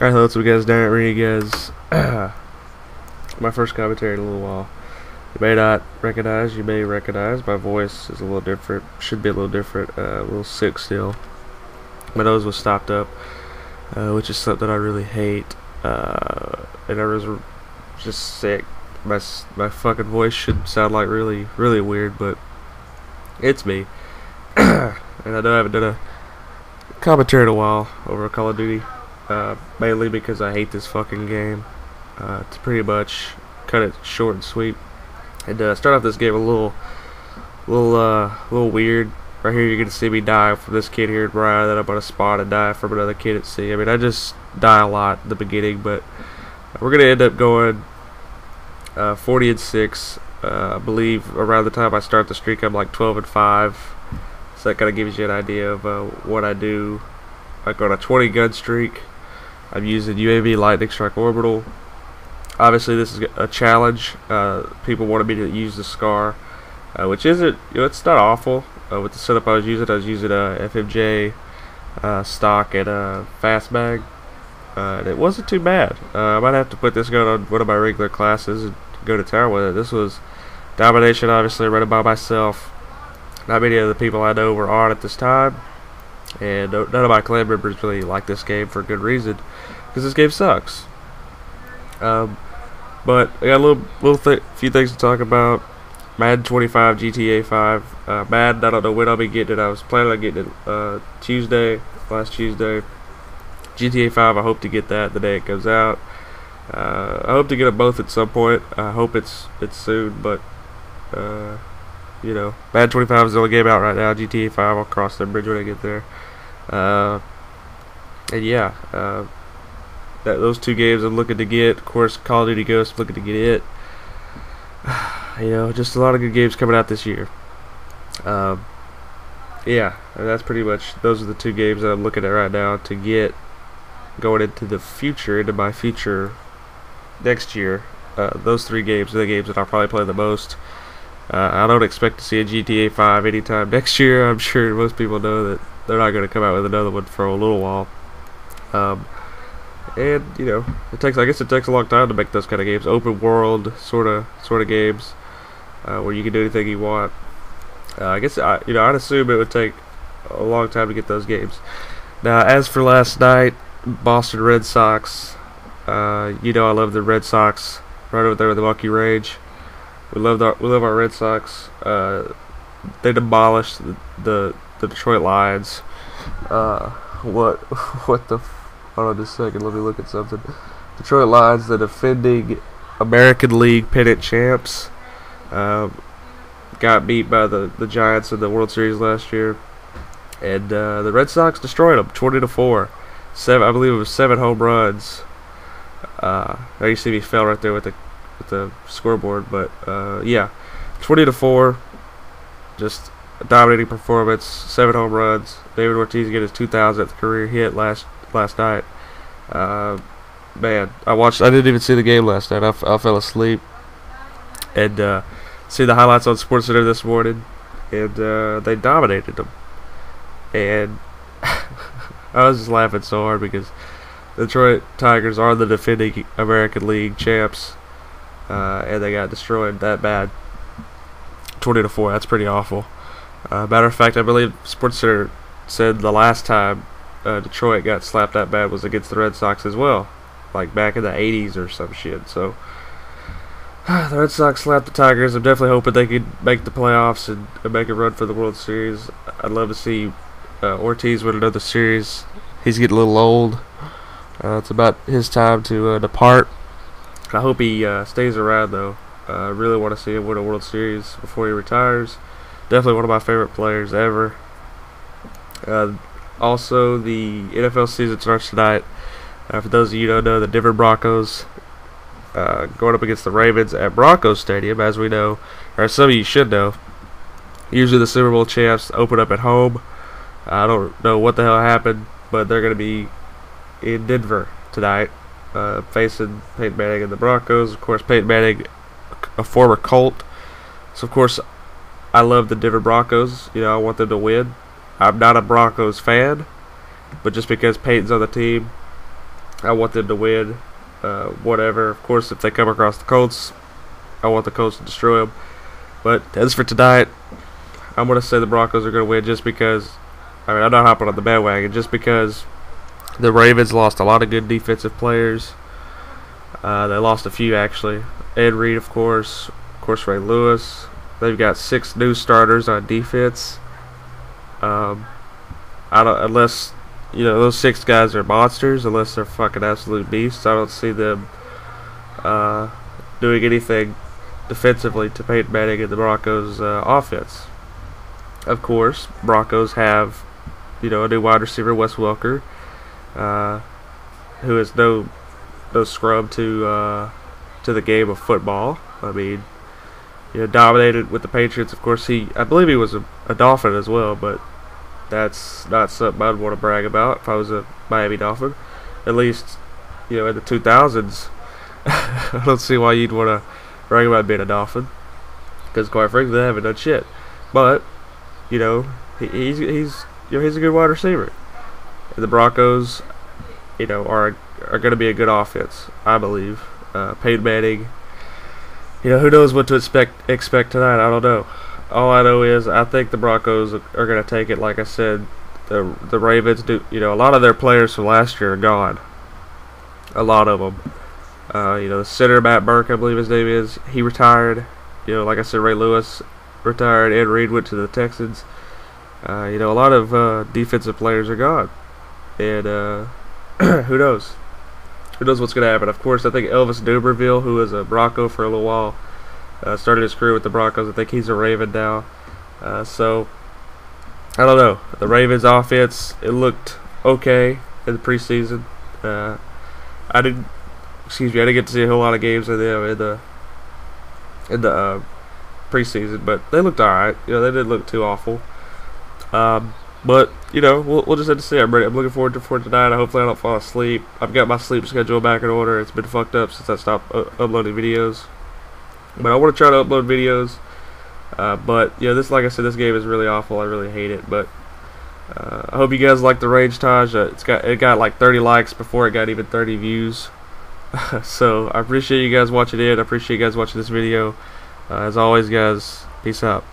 Alright, hello, what's up guys, Darren Rodriguez. My first commentary in a little while. You may not recognize, you may recognize, my voice is a little different, should be a little different, a little sick still. My nose was stopped up, which is something I really hate, and I was just sick. My fucking voice should sound like really weird, but it's me. And I know I haven't done a commentary in a while over Call of Duty. Mainly because I hate this fucking game. To pretty much cut it short and sweet. And start off this game a little weird. Right here, you're gonna see me die from this kid here in Briar. Then I'm gonna spawn and die from another kid at C. I mean, I just die a lot in the beginning, but we're gonna end up going 40-6. I believe around the time I start the streak, I'm like 12-5. So that kind of gives you an idea of what I do. I go on a 20 gun streak. I'm using UAV Lightning Strike Orbital. Obviously, this is a challenge. People wanted me to use the SCAR, which isn't, it's not awful. With the setup I was using a FMJ stock and a fast mag, and it wasn't too bad. I might have to put this gun on one of my regular classes and go to town with it. This was domination, obviously, running by myself. Not many of the people I know were on at this time. And none of my clan members really like this game for a good reason, because this game sucks. But I got a few things to talk about. Madden 25, GTA 5. Madden, I don't know when I'll be getting it. I was planning on getting it last Tuesday. GTA 5, I hope to get that the day it goes out. I hope to get them both at some point. I hope it's soon, but you know, Madden 25 is the only game out right now. GTA 5, I'll cross that bridge when I get there. And yeah, those two games I'm looking to get. Of course, Call of Duty Ghost, I'm looking to get it. You know, just a lot of good games coming out this year. Yeah, and that's pretty much, those are the two games that I'm looking at right now to get going into the future, into my future next year. Those three games are the games that I'll probably play the most. I don't expect to see a GTA 5 anytime next year. I'm sure most people know that they're not going to come out with another one for a little while. And you know, I guess it takes a long time to make those kind of games, open world sort of games, where you can do anything you want. I guess I'd assume it would take a long time to get those games. Now, as for last night, Boston Red Sox. You know, I love the Red Sox right over there with the Monkey Rage. We love our Red Sox. They demolished the Detroit Lions. What the? Hold on just a second. Let me look at something. Detroit Lions, the defending American League pennant champs, got beat by the Giants in the World Series last year, and the Red Sox destroyed them 20-4. I believe it was 7 home runs. Now you see me fell right there with the scoreboard, but yeah, 20-4, just a dominating performance, 7 home runs. David Ortiz get his 2000th career hit last night. Man, I didn't even see the game last night. I fell asleep, and see the highlights on SportsCenter this morning, and they dominated them. And I was just laughing so hard because the Detroit Tigers are the defending American League champs. And they got destroyed that bad, 20-4. That's pretty awful. Matter of fact, I believe SportsCenter said the last time Detroit got slapped that bad was against the Red Sox as well, like back in the 80s or some shit. So the Red Sox slapped the Tigers. I'm definitely hoping they could make the playoffs and make a run for the World Series. I'd love to see Ortiz win another series. He's getting a little old. It's about his time to depart. I hope he stays around, though. I really want to see him win a World Series before he retires. Definitely one of my favorite players ever. Also, the NFL season starts tonight. For those of you who don't know, the Denver Broncos going up against the Ravens at Broncos Stadium, as we know, or some of you should know. Usually the Super Bowl champs open up at home. I don't know what the hell happened, but they're going to be in Denver tonight, facing Peyton Manning and the Broncos. Of course, Peyton Manning, a former Colt, so of course I love the Denver Broncos. You know, I want them to win. I'm not a Broncos fan, but just because Peyton's on the team, I want them to win. Whatever. Of course, if they come across the Colts, I want the Colts to destroy them. But as for tonight, I'm going to say the Broncos are going to win just because, I mean, I'm not hopping on the bandwagon, just because the Ravens lost a lot of good defensive players. They lost a few, actually. Ed Reed, of course Ray Lewis. They've got 6 new starters on defense. Unless, you know, those 6 guys are monsters, unless they're fucking absolute beasts. I don't see them doing anything defensively to Peyton Manning and the Broncos offense. Of course, Broncos have, you know, a new wide receiver, Wes Welker, who is no scrub to the game of football. I mean, you know, dominated with the Patriots. Of course, I believe he was a Dolphin as well, but that's not something I'd want to brag about if I was a Miami Dolphin. At least, you know, in the 2000s, I don't see why you'd want to brag about being a Dolphin, because quite frankly, they haven't done shit. But you know, he's a good wide receiver. And the Broncos, you know, are going to be a good offense, I believe. Peyton Manning, you know, who knows what to expect tonight? I don't know. All I know is I think the Broncos are going to take it. Like I said, the Ravens do. You know, a lot of their players from last year are gone. A lot of them. You know, the center, Matt Burke, I believe his name is, he retired. You know, like I said, Ray Lewis retired. Ed Reed went to the Texans. You know, a lot of defensive players are gone. And who knows? Who knows what's going to happen? Of course, I think Elvis Duberville, who was a Bronco for a little while, started his career with the Broncos. I think he's a Raven now. So, I don't know. The Ravens offense, it looked okay in the preseason. I didn't get to see a whole lot of games of them in the preseason, but they looked alright. You know, they didn't look too awful. But you know, we'll just have to see. I'm looking forward to tonight. Hopefully I don't fall asleep. I've got my sleep schedule back in order. It's been fucked up since I stopped uploading videos. But I want to try to upload videos. But you know, like I said, this game is really awful. I really hate it. But I hope you guys like the range Taj. It got like 30 likes before it got even 30 views. So I appreciate you guys watching it. I appreciate you guys watching this video. As always, guys, peace out.